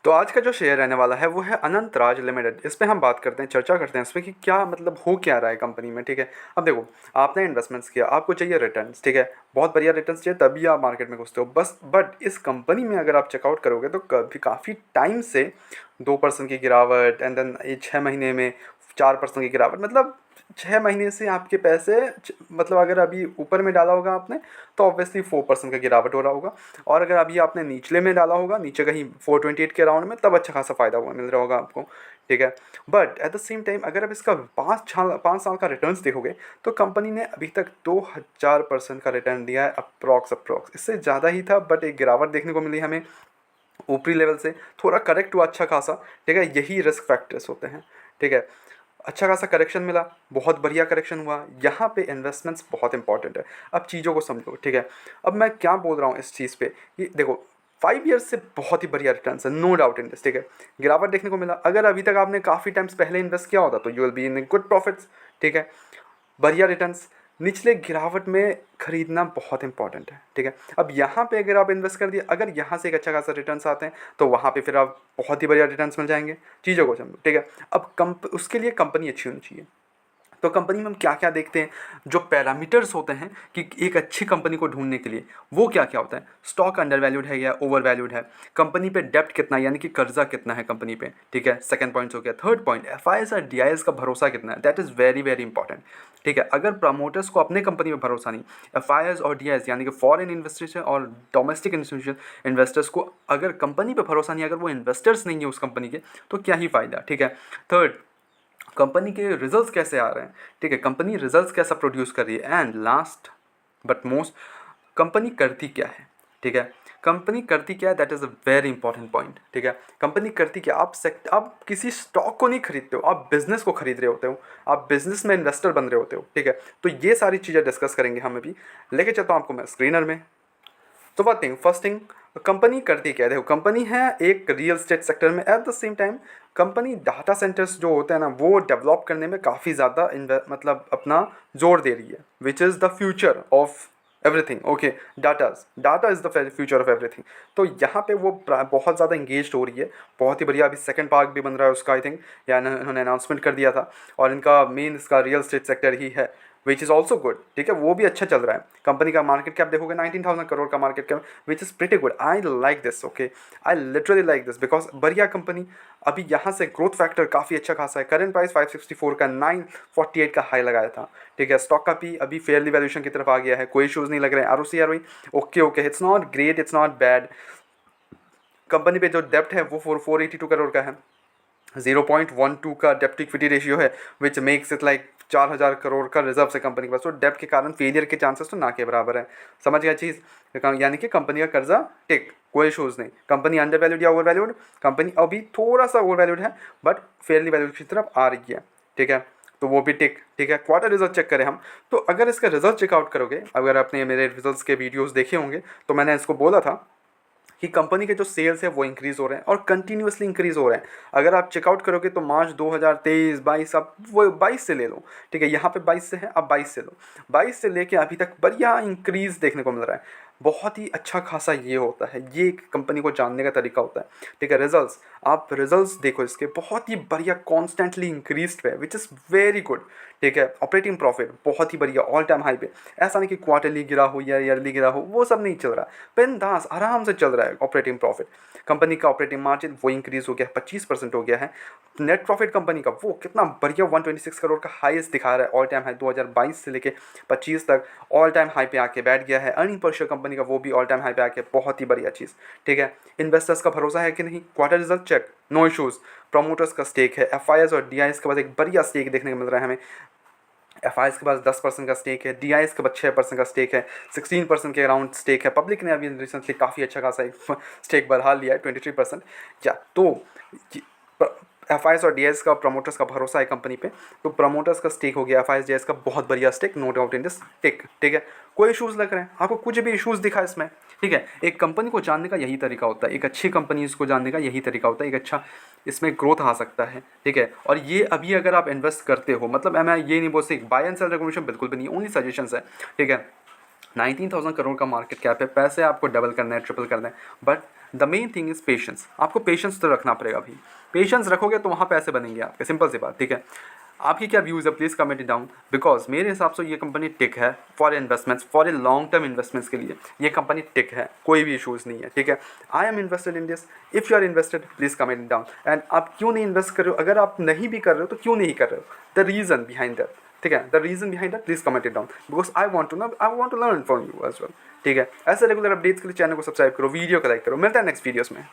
तो आज का जो शेयर रहने वाला है वो है अनंत राज लिमिटेड। इस पे हम बात करते हैं, चर्चा करते हैं इस पे कि क्या मतलब हो क्या रहा है कंपनी में। ठीक है, अब देखो, आपने इन्वेस्टमेंट्स किया, आपको चाहिए रिटर्न्स। ठीक है, बहुत बढ़िया रिटर्न्स चाहिए तभी आप मार्केट में घुसते हो बस। बट इस कंपनी में अगर आप चेकआउट करोगे तो कभी काफ़ी टाइम से 2% की गिरावट, एंड देन ये 6 महीने में 4% की गिरावट, मतलब 6 महीने से आपके पैसे मतलब अगर अभी ऊपर में डाला होगा आपने तो ऑब्वियसली 4% का गिरावट हो रहा होगा, और अगर अभी आपने निचले में डाला होगा, नीचे कहीं 428 के राउंड में, तब अच्छा खासा फायदा हुआ मिल रहा होगा आपको। ठीक है, but at the same time अगर आप इसका 5 साल का रिटर्न्स देखोगे तो कंपनी ने अभी तक 2000% का रिटर्न दिया है, अप्रॉक्स इससे ज़्यादा ही था, बट एक गिरावट देखने को मिली हमें ऊपरी लेवल से, थोड़ा करेक्ट हुआ अच्छा खासा। ठीक है, यही रिस्क फैक्टर्स होते हैं। ठीक है, अच्छा खासा करेक्शन मिला, बहुत बढ़िया करेक्शन हुआ, यहाँ पे इन्वेस्टमेंट्स बहुत इंपॉर्टेंट है। अब चीज़ों को समझो। ठीक है, अब मैं क्या बोल रहा हूँ इस चीज़ पे कि देखो, 5 ईयर्स से बहुत ही बढ़िया रिटर्न है, नो डाउट इन दिस। ठीक है, गिरावट देखने को मिला, अगर अभी तक आपने काफ़ी टाइम्स पहले इन्वेस्ट किया होता तो you will be in good profits. ठीक है, बढ़िया रिटर्न्स, निचले गिरावट में खरीदना बहुत इंपॉर्टेंट है। ठीक है, अब यहाँ पे अगर आप इन्वेस्ट कर दिए, अगर यहाँ से एक अच्छा खासा रिटर्न्स आते हैं तो वहाँ पे फिर आप बहुत ही बढ़िया रिटर्न्स मिल जाएंगे। चीज़ों को समझो। ठीक है, अब उसके लिए कंपनी अच्छी होनी चाहिए। तो कंपनी में हम क्या क्या देखते हैं, जो पैरामीटर्स होते हैं कि एक अच्छी कंपनी को ढूंढने के लिए, वो क्या क्या होता है। स्टॉक अंडर वैल्यूड है या ओवर वैल्यूड है, कंपनी पे डेप्ट कितना यानी कि कर्जा कितना है कंपनी पे। ठीक है, सेकंड पॉइंट हो गया। Third point, F I S और डी आई एस का भरोसा कितना है, that is very very important. ठीक है, अगर प्रमोटर्स को अपने कंपनी में भरोसा नहीं, एफ आई एस और डी आई एस यानी कि फॉरेन इन्वेस्टेशन और डोमेस्टिक इंस्टीट्यूशन इन्वेस्टर्स को अगर कंपनी पे भरोसा नहीं, अगर वो इन्वेस्टर्स नहीं है उस कंपनी के, तो क्या ही फायदा। ठीक है, थर्ड, कंपनी के रिजल्ट्स कैसे आ रहे हैं। ठीक है, कंपनी रिजल्ट्स कैसा प्रोड्यूस कर रही है, and last but most, company करती क्या है। ठीक है, कंपनी करती क्या है, that is a very important point. ठीक है, कंपनी करती क्या, आप किसी स्टॉक को नहीं खरीदते हो, आप बिजनेस को खरीद रहे होते हो, आप बिजनेस में इन्वेस्टर बन रहे होते हो। ठीक है, तो ये सारी चीज़ें डिस्कस करेंगे हम अभी। लेके चलता हूँ आपको मैं स्क्रीनर में। तो बात थिंग फर्स्ट थिंग, कंपनी करती क्या है। देखो, कंपनी है एक रियल स्टेट सेक्टर में, at the same time company data centres जो होते हैं ना वो डेवलप करने में काफ़ी ज़्यादा मतलब अपना जोर दे रही है, which is the future of everything. Okay, data is the future of everything. तो यहाँ पे वो बहुत ज़्यादा इंगेज हो रही है, बहुत ही बढ़िया। अभी सेकंड पार्क भी बन रहा है उसका, आई थिंक, या इन्होंने अनाउंसमेंट कर दिया था, और इनका मेन इसका रियल स्टेट सेक्टर ही है, विच इज़ ऑल्सो गुड। ठीक है, वो भी अच्छा चल रहा है। कंपनी का मार्केट कैप देखोगे 19,000 करोड़ का market cap, which is pretty good. I like this. Okay, I literally like this because बढ़िया कंपनी। अभी यहाँ से ग्रोथ फैक्टर काफ़ी अच्छा खासा है। करेंट प्राइस 564 का 948 का हाई लगाया था। ठीक है, स्टॉक का भी अभी फेयरली वैल्यूएशन की तरफ आ गया है, कोई इशूज़ नहीं लग रहे हैं। आर ओ सी आर ओई okay okay, it's not great, it's not bad. Company पे जो डेप्ट है वो 482 करोड़ का है, 0.12 का डेप्ट इक्विटी रेशियो है, which makes it like 4,000 crore का रिजर्व है कंपनी के पास। तो डेप्ट के कारण फेलियर के चांसेस तो ना के बराबर है। समझ गया चीज़, यानी कि कंपनी का कर्जा टिक, कोई इशूज़ नहीं। कंपनी अंडर वैल्यूड या ओवर वैल्यूड, कंपनी अभी थोड़ा सा ओवर वैल्यूड है बट फेयरली वैल्यूड की तरफ आ रही है। ठीक है, तो वो भी टिक। ठीक है, क्वार्टर रिजल्ट चेक करें हम, तो अगर इसका रिजल्ट चेकआउट करोगे, अगर आपने मेरे रिजल्ट्स के वीडियोज़ देखे होंगे तो मैंने इसको बोला था कि कंपनी के जो सेल्स है वो इंक्रीज़ हो रहे हैं और कंटिन्यूसली इंक्रीज़ हो रहे हैं। अगर आप चेकआउट करोगे तो मार्च 2023-22, आप वो 22 से ले लो। ठीक है, यहाँ पे 22 से है, आप 22 से लो। 22 से लेके अभी तक बढ़िया इंक्रीज़ देखने को मिल रहा है। बहुत ही अच्छा खासा ये होता है, ये एक कंपनी को जानने का तरीका होता है। ठीक है, रिजल्ट्स, आप रिजल्ट्स देखो इसके, बहुत ही बढ़िया कॉन्स्टेंटली इंक्रीज पे, विच इज़ वेरी गुड। ठीक है, ऑपरेटिंग प्रॉफिट बहुत ही बढ़िया ऑल टाइम हाई पे। ऐसा नहीं कि क्वार्टरली गिरा हो या ईयरली गिरा हो, वो सब नहीं चल रहा। बिंदास आराम से चल रहा है ऑपरेटिंग प्रॉफिट। कंपनी का ऑपरेटिंग मार्जिन वो इंक्रीज हो गया, 25% हो गया है। नेट प्रॉफिट कंपनी का वो कितना बढ़िया 126 करोड़ का हाईएस्ट दिखा रहा है, ऑल टाइम हाई 2022 से लेके 25 तक ऑल टाइम हाई पे आके बैठ गया है। अर्निंग पर शेयर कंपनी का वो भी ऑल टाइम हाई पे आके, बहुत ही बढ़िया चीज़। ठीक है, इन्वेस्टर्स का भरोसा है कि नहीं, quarter result check, no issues. Promoters का स्टेक है, एफ आई एस और डी आई एस के पास एक बढ़िया स्टेक देखने को मिल रहा है हमें। एफ आई एस के पास 10% का स्टेक है, डी आई एस के पास 6% का स्टेक है, 16% के अराउंड स्टेक है। पब्लिक ने अभी रिसेंटली काफ़ी अच्छा खासा एक स्टेक बढ़ा लिया है, 23%। या तो एफ आई एस और डी आई एस का प्रमोटर्स का भरोसा है कंपनी पे, तो प्रमोटर्स का स्टेक हो गया, F I S D I S का बहुत बढ़िया stake, no doubt in this tick. ठीक है, कोई इशूज़ लग रहे हैं आपको, कुछ भी इशूज़ दिखा इसमें। ठीक है, एक कंपनी को जानने का यही तरीका होता है, एक अच्छी कंपनी को जानने का यही तरीका होता है, एक अच्छा इसमें ग्रोथ आ सकता है। ठीक है, और ये अभी अगर आप इन्वेस्ट करते हो, मतलब मैं ये नहीं बोल सकता बाय एंड सेल रिकमेंडेशन बिल्कुल भी नहीं, ओनली सजेशंस है। ठीक है, 19,000 करोड़ का मार्केट कैप है, पैसे आपको डबल करना है, ट्रिपल करना है, but the main thing is patience. आपको पेशेंस तो रखना पड़ेगा भाई, पेशेंस रखोगे तो वहाँ पैसे बनेंगे आपके, सिंपल सी बात, ठीक है। आपकी क्या व्यूज़ है, प्लीज़ कमेंट डाउन, बिकॉज मेरे हिसाब से ये कंपनी टिक है for investments, for a long term investments के लिए ये कंपनी टिक है, कोई भी इशूज़ नहीं है, ठीक है। I am invested in this, if you are invested please comment down. And आप क्यों नहीं इन्वेस्ट कर रहे हो, अगर आप नहीं भी कर रहे हो तो क्यों नहीं कर रहे हो, द रीज़न बिहाइंड दैट, ठीक है, the reason behind that please comment it down, because I want to know, I want to learn from you as well, ठीक है। ऐसे रेगुलर अपडेट्स के लिए चैनल को सब्सक्राइब करो, वीडियो को लाइक करो, मिलता है नेक्स्ट वीडियोस में।